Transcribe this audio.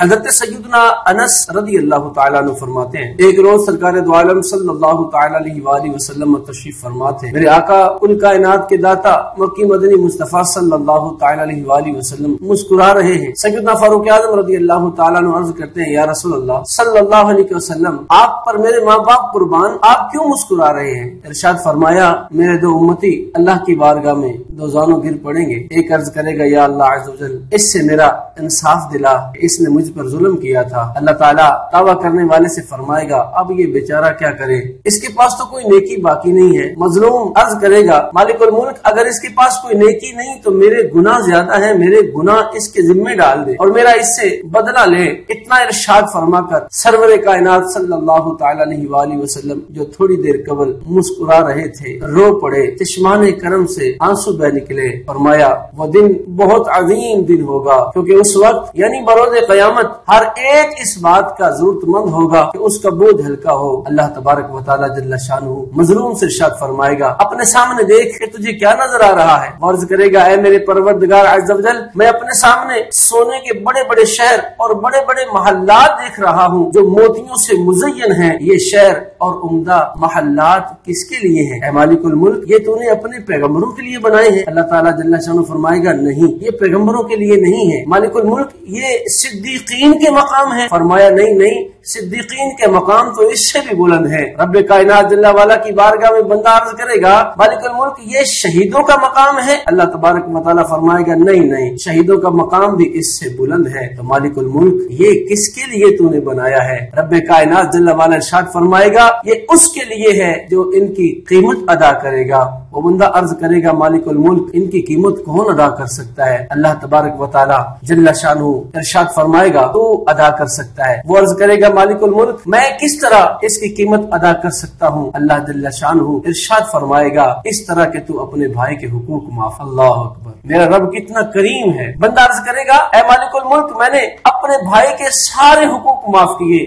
حضرت سیدنا انس رضی اللہ تعالیٰ عنہ فرماتے ہیں ایک روز سرکار دو عالم صلی اللہ تعالیٰ علیہ وآلہ وسلم تشریف فرما تھے. میرے آقا کل کائنات کے داتا مکی مدنی مصطفیٰ صلی اللہ تعالیٰ علیہ وآلہ وسلم مسکرا رہے ہیں. سیدنا فاروق اعظم رضی اللہ تعالیٰ عنہ عرض کرتے ہیں یا رسول اللہ صلی اللہ علیہ وسلم آپ پر میرے ماں باپ قربان آپ کیوں مسکرا رہے ہیں؟ ارشاد فرمایا میرے دو امتی اللہ کی بارگاہ میں دو زانوں گر پڑیں گے. ایک عرض کرے گا یا اللہ عز و جل اس سے میرا انصاف دلا، اس نے مجھ پر ظلم کیا تھا. اللہ تعالیٰ توبہ کرنے والے سے فرمائے گا اب یہ بیچارہ کیا کرے، اس کے پاس تو کوئی نیکی باقی نہیں ہے. مظلوم عرض کرے گا مالک الملک اگر اس کے پاس کوئی نیکی نہیں تو میرے گناہ زیادہ ہیں، میرے گناہ اس کے ذمہ ڈال دے اور میرا اس سے بدلہ لے. اتنا ارشاد فرما کر سرور کائنات صلی اللہ تعالیٰ علیہ وآلہ وسلم جو تھوڑی دیر قبل مسکرا رہے تھے رو پڑے، چشمان کرم سے آنسو بہ نکلے. فرمایا وہ دن بہت عظیم دن ہوگا کیونکہ اس وقت یعنی بروز قیامت ہر ایک اس بات کا ضرورت مند ہوگا کہ اس کا بوجھ ہلکا ہو. اللہ تبارک و تعالیٰ جل شانہ مظلوم سے ارشاد فرمائے گا اپنے سامنے دیکھ کہ تجھے کیا نظر آ رہا ہے. عرض کرے گا اے میرے پروردگار عز و جل میں اپنے سامنے سونے کے بڑے بڑے شہر اور بڑے بڑے محلات دیکھ رہا ہوں جو موتیوں سے مزین ہیں. یہ شہر اور عمدہ محلات کس کے لیے ہیں اے مالک الملک؟ یہ تو نے اپنے پیغمبروں کے لیے بنائے ہیں. اللہ تعالیٰ جل شانہ فرمائے گا نہیں یہ پیغمبروں کے لیے نہیں ہے مالک الملک، یہ صدیقین کے مقام ہے. فرمایا نہیں صدیقین کے مقام تو اس سے بھی بلند ہے. رب کائنات جل والا کی بارگاہ میں بندہ عرض کرے گا مالک الملک یہ شہیدوں کا مقام ہے. اللہ تبارک و تعالیٰ فرمائے گا نہیں شہیدوں کا مقام بھی اس سے بلند ہے. تو مالک الملک یہ کس کے لیے تو نے بنایا ہے؟ رب کائنات جل والا ارشاد فرمائے گا یہ اس کے لیے ہے جو ان کی قیمت ادا کرے گا. وہ بندہ عرض کرے گا مالک الملک ان کی قیمت کون ادا کر سکتا ہے؟ اللہ تبارک و تعالیٰ جل شانہ ارشاد فرمائے گا تو ادا کر سکتا ہے. وہ عرض کرے گا مالک الملک میں کس طرح اس کی قیمت ادا کر سکتا ہوں؟ اللہ جل شانہ ارشاد فرمائے گا اس طرح کہ تو اپنے بھائی کے حقوق معاف. اللہ اکبر، میرا رب کتنا کریم ہے. بندہ عرض کرے گا اے مالک الملک میں نے اپنے بھائی کے سارے حقوق معاف کیے.